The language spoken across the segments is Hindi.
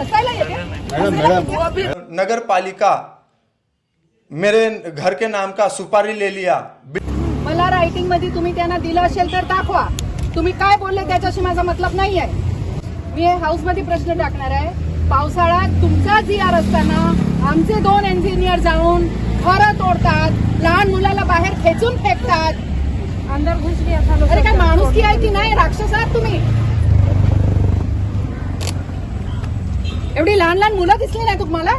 हसायला येते? नगर पालिका मेरे घर के नाम का सुपारी ले लिया। मला रायटिंग मध्ये तुम्ही त्यांना दिलं असेल तर दाखवा. तुम्ही काय बोलले त्याच्याशी माझा मतलब नाही आहे. मी हाऊस मध्ये प्रश्न टाकणार आहे. पावसाळ्यात तुमचा जीआर असताना आमचे 2 इंजिनियर जाऊन घरं तोडतात, लहान मुलाला बाहेर खेचून फेकतात. अंदर घुसली अरे काय माणूस की आहे की नाही? राक्षस आहात तुम्ही. एवढी लहान लहान मुलं दिसली नाही तुम्हाला?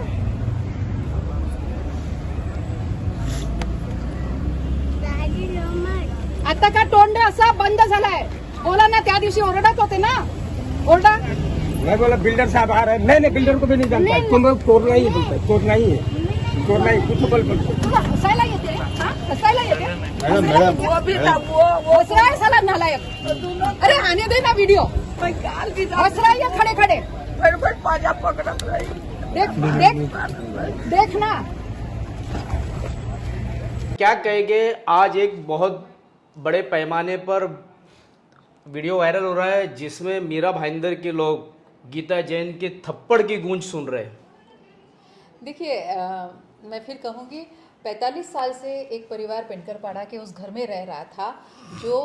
आता का तोंड असा बंद झालाय? बोला ना, त्या दिवशी ओरडत होते ना, ओरडा. मैं बोला बिल्डर साहब आ रहे हैं. नहीं बिल्डर को भी नहीं जानता है. तुम लोग तोड़ना ही है, तोड़ना ही है, तोड़ना ही कुछ बोल बोलते. तुला हसायला येते? हसायला येते? हसराय साला नालायक. अरे आने दे ना व्हिडिओ. हसराय या खडे खडे. देख ना. क्या कहेंगे, आज एक बहुत बड़े पैमाने पर वीडियो वायरल हो रहा है जिसमें मीरा भाईंदर के लोग गीता जैन के थप्पड़ की गूंज सुन रहे हैं. देखिए, मैं फिर कहूँगी 45 साल से एक परिवार पेंटरपाड़ा के उस घर में रह रहा था जो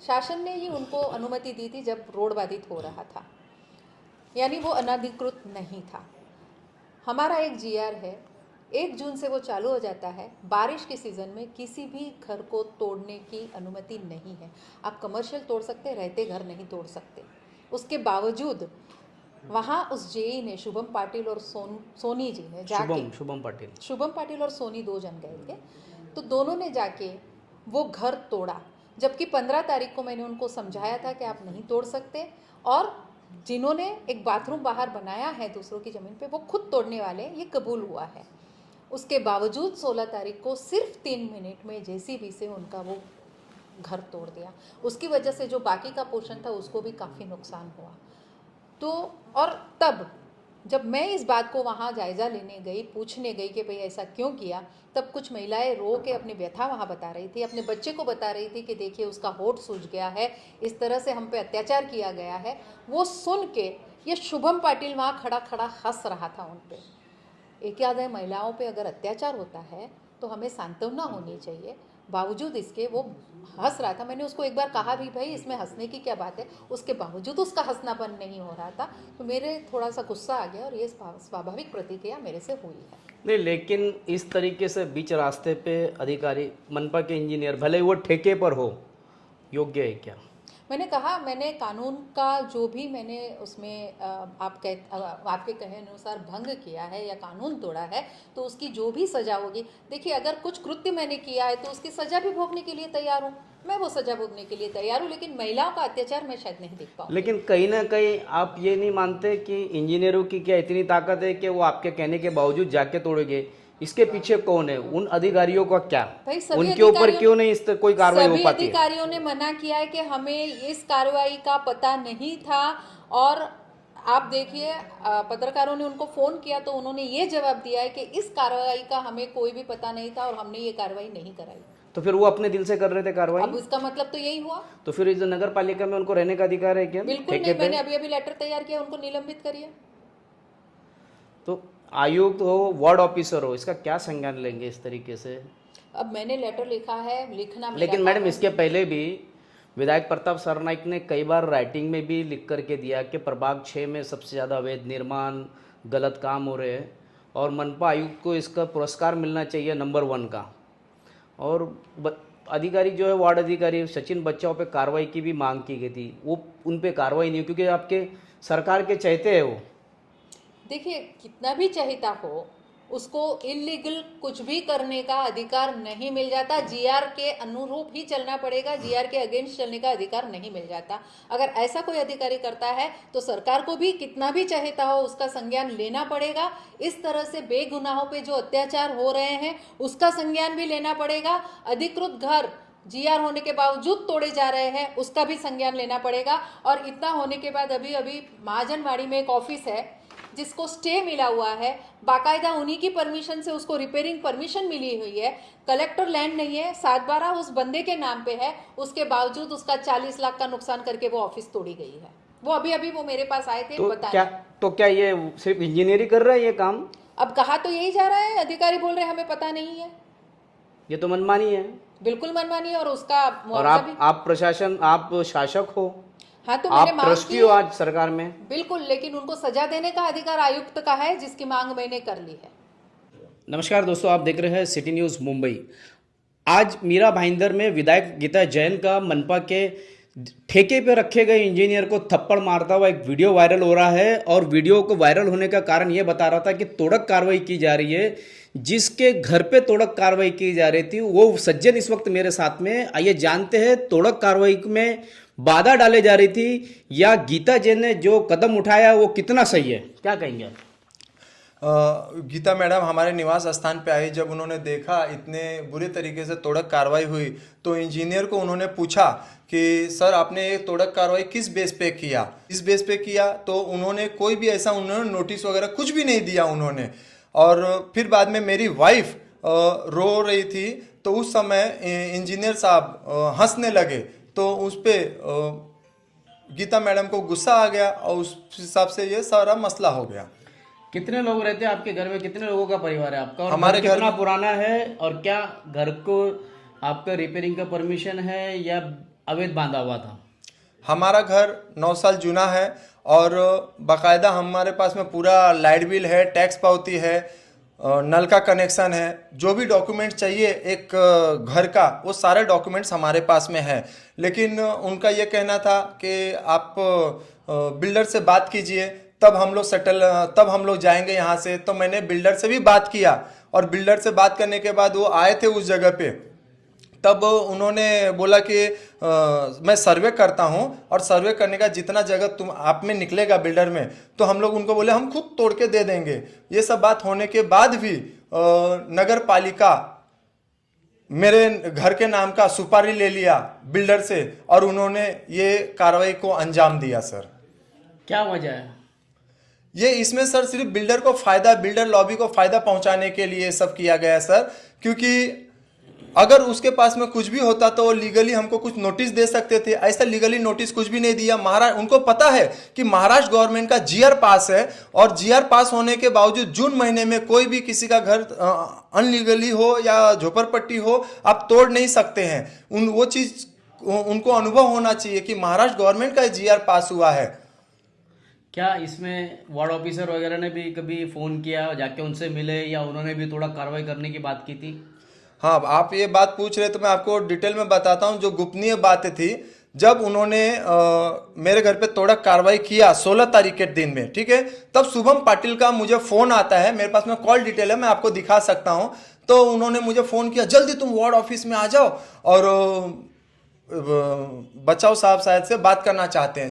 शासन ने ही उनको अनुमति दी थी जब रोड बाधित हो रहा था, यानी वो अनधिकृत नहीं था. हमारा एक जीआर है, 1 जून से वो चालू हो जाता है. बारिश के सीज़न में किसी भी घर को तोड़ने की अनुमति नहीं है. आप कमर्शियल तोड़ सकते, रहते घर नहीं तोड़ सकते. उसके बावजूद वहाँ उस जेई ने, शुभम पाटिल और सोनी जी ने जाके, शुभम पाटिल और सोनी 2 जन गए थे, तो दोनों ने जाके वो घर तोड़ा. जबकि 15 तारीख को मैंने उनको समझाया था कि आप नहीं तोड़ सकते, और जिन्होंने एक बाथरूम बाहर बनाया है दूसरों की ज़मीन पे, वो खुद तोड़ने वाले, ये कबूल हुआ है. उसके बावजूद 16 तारीख को सिर्फ 3 मिनट में जेसीबी से उनका वो घर तोड़ दिया. उसकी वजह से जो बाकी का पोर्शन था उसको भी काफ़ी नुकसान हुआ. तो और तब जब मैं इस बात को वहाँ जायज़ा लेने गई, पूछने गई कि भाई ऐसा क्यों किया, तब कुछ महिलाएं रो के अपनी व्यथा वहाँ बता रही थी, अपने बच्चे को बता रही थी कि देखिए उसका होठ सूज गया है, इस तरह से हम पे अत्याचार किया गया है. वो सुन के ये शुभम पाटिल वहाँ खड़ा खड़ा हंस रहा था उन पर. एक याद है, महिलाओं पे अगर अत्याचार होता है तो हमें सांत्वना होनी चाहिए. बावजूद इसके वो हंस रहा था. मैंने उसको एक बार कहा भी, भाई इसमें हंसने की क्या बात है, उसके बावजूद उसका हंसनापन नहीं हो रहा था. तो मेरे थोड़ा सा गुस्सा आ गया और ये स्वाभाविक प्रतिक्रिया मेरे से हुई है. नहीं, लेकिन इस तरीके से बीच रास्ते पे अधिकारी, मनपा के इंजीनियर, भले ही वो ठेके पर हो, योग्य है क्या? मैंने कहा, मैंने कानून का जो भी मैंने उसमें आपके कहे अनुसार भंग किया है या कानून तोड़ा है, तो उसकी जो भी सज़ा होगी. देखिए, अगर कुछ कृत्य मैंने किया है तो उसकी सज़ा भी भोगने के लिए तैयार हूँ, मैं वो सज़ा भोगने के लिए तैयार हूँ. लेकिन महिलाओं का अत्याचार मैं शायद नहीं देख पाऊँ. लेकिन कहीं ना कहीं आप ये नहीं मानते कि इंजीनियरों की क्या इतनी ताकत है कि वो आपके कहने के बावजूद जाके तोड़ेंगे? इसके पीछे कौन है? उन अधिकारियों का क्या, उनके ऊपर क्यों नहीं इस कोई कार्रवाई हो पाती है? अधिकारियों ने मना किया है कि हमें इस कार्रवाई का पता नहीं था. और आप देखिए, पत्रकारों ने उनको फोन किया तो उन्होंने ये जवाब दिया है कि इस कार्रवाई का हमें कोई भी पता नहीं था और हमने ये कार्रवाई नहीं कराई. तो फिर वो अपने दिल से कर रहे थे कार्रवाई? अब इसका मतलब तो यही हुआ. तो फिर इस नगर पालिका में उनको रहने का अधिकार है क्या? बिल्कुल नहीं. मैंने अभी लेटर तैयार किया, उनको निलंबित करिए. तो आयुक्त हो, वार्ड ऑफिसर हो, इसका क्या संज्ञान लेंगे इस तरीके से? अब मैंने लेटर लिखा है, लिखना. लेकिन मैडम, इसके पहले भी विधायक प्रताप सरनाइक ने कई बार राइटिंग में भी लिख करके दिया कि प्रभाग 6 में सबसे ज़्यादा अवैध निर्माण, गलत काम हो रहे हैं और मनपा आयुक्त को इसका पुरस्कार मिलना चाहिए नंबर 1 का. और अधिकारी जो है, वार्ड अधिकारी सचिन बच्चाओं पे कार्रवाई की भी मांग की गई थी. वो उन पे कार्रवाई नहीं हुई क्योंकि आपके सरकार के चहेते हैं वो. देखिए, कितना भी चाहता हो, उसको इलीगल कुछ भी करने का अधिकार नहीं मिल जाता. जीआर के अनुरूप ही चलना पड़ेगा, जीआर के अगेंस्ट चलने का अधिकार नहीं मिल जाता. अगर ऐसा कोई अधिकारी करता है तो सरकार को भी कितना भी चाहता हो उसका संज्ञान लेना पड़ेगा. इस तरह से बेगुनाहों पे जो अत्याचार हो रहे हैं उसका संज्ञान भी लेना पड़ेगा. अधिकृत घर जीआर होने के बावजूद तोड़े जा रहे हैं, उसका भी संज्ञान लेना पड़ेगा. और इतना होने के बाद अभी महाजनवाड़ी में एक ऑफिस है जिसको स्टे मिला हुआ है, बाकायदा उन्हीं की परमिशन से उसको रिपेयरिंग परमिशन मिली हुई है. कलेक्टर लैंड नहीं है, 7/12 उस बंदे के नाम पे है, उसके बावजूद उसका 40 लाख का नुकसान करके वो ऑफिस तोड़ी गई है. वो अभी अभी वो मेरे पास आए थे बताने। तो क्या ये सिर्फ इंजीनियरिंग कर रहा है ये काम? अब कहा तो यही जा रहा है, अधिकारी बोल रहे हैं हमें पता नहीं है। ये तो मनमानी है। बिल्कुल मनमानी है, और उसका और मुआवजा भी। आप प्रशासन, आप शासक हो, हाँ, तो मैंने आप मांग ट्रस्टी की हो है। आज सरकार में। बिल्कुल, लेकिन उनको सजा देने का अधिकार आयुक्त का है, जिसकी मांग मैंने कर ली है। नमस्कार दोस्तों, आप देख रहे हैं सिटी न्यूज़ मुंबई। आज मीरा भाईंदर में विधायक गीता जैन का मनपा के ठेके पे रखे गए इंजीनियर को थप्पड़ मारता हुआ एक वीडियो वायरल हो रहा है। और वीडियो को वायरल होने का कारण ये बता रहा था कि तोड़क कार्रवाई की जा रही है। जिसके घर पे तोड़क कार्रवाई की जा रही थी वो सज्जन इस वक्त मेरे साथ में। आइए जानते हैं तोड़क कार्रवाई में बाधा डाले जा रही थी या गीता जैन ने जो कदम उठाया वो कितना सही है, क्या कहेंगे आप? गीता मैडम हमारे निवास स्थान पे आई। जब उन्होंने देखा इतने बुरे तरीके से तोड़क कार्रवाई हुई तो इंजीनियर को उन्होंने पूछा कि सर आपने ये तोड़क कार्रवाई किस बेस पे किया, इस बेस पे किया। तो उन्होंने कोई भी ऐसा उन्होंने नोटिस वगैरह कुछ भी नहीं दिया उन्होंने। और फिर बाद में मेरी वाइफ रो रही थी तो उस समय इंजीनियर साहब हंसने लगे तो उस पर गीता मैडम को गुस्सा आ गया और उस हिसाब से ये सारा मसला हो गया। कितने लोग रहते हैं आपके घर में? कितने लोगों का परिवार है आपका? और हमारे घर कितना पुराना है? और क्या घर को आपका रिपेयरिंग का परमिशन है या अवैध बांधा हुआ था? हमारा घर 9 साल जूना है और बाकायदा हमारे पास में पूरा लाइट बिल है, टैक्स पावती है, नल का कनेक्शन है। जो भी डॉक्यूमेंट चाहिए एक घर का वो सारे डॉक्यूमेंट्स हमारे पास में है। लेकिन उनका ये कहना था कि आप बिल्डर से बात कीजिए तब हम लोग जाएंगे यहाँ से। तो मैंने बिल्डर से भी बात किया और बिल्डर से बात करने के बाद वो आए थे उस जगह पे। तब उन्होंने बोला कि मैं सर्वे करता हूँ और सर्वे करने का जितना जगह आप में निकलेगा बिल्डर में तो हम लोग उनको बोले हम खुद तोड़ के दे देंगे। ये सब बात होने के बाद भी नगर पालिका मेरे घर के नाम का सुपारी ले लिया बिल्डर से और उन्होंने ये कार्रवाई को अंजाम दिया। सर क्या वजह है ये? इसमें सर सिर्फ बिल्डर को फायदा, बिल्डर लॉबी को फायदा पहुंचाने के लिए सब किया गया है सर। क्योंकि अगर उसके पास में कुछ भी होता तो वो लीगली हमको कुछ नोटिस दे सकते थे। ऐसा लीगली नोटिस कुछ भी नहीं दिया। उनको पता है कि महाराष्ट्र गवर्नमेंट का जीआर पास है और जीआर पास होने के बावजूद जून महीने में कोई भी किसी का घर अनलीगली हो या झोपड़पट्टी हो आप तोड़ नहीं सकते हैं। वो चीज़ उनको अनुभव होना चाहिए कि महाराष्ट्र गवर्नमेंट का जीआर पास हुआ है। क्या इसमें वार्ड ऑफिसर वगैरह ने भी कभी फ़ोन किया, जाके उनसे मिले या उन्होंने भी थोड़ा कार्रवाई करने की बात की थी? हाँ, आप ये बात पूछ रहे तो मैं आपको डिटेल में बताता हूँ। जो गोपनीय बातें थी, जब उन्होंने मेरे घर पे तोड़क कार्रवाई किया 16 तारीख के दिन में, ठीक है, तब शुभम पाटिल का मुझे फ़ोन आता है। मेरे पास में कॉल डिटेल है, मैं आपको दिखा सकता हूँ। तो उन्होंने मुझे फ़ोन किया जल्दी तुम वार्ड ऑफिस में आ जाओ और बचाओ साहब शायद से बात करना चाहते हैं।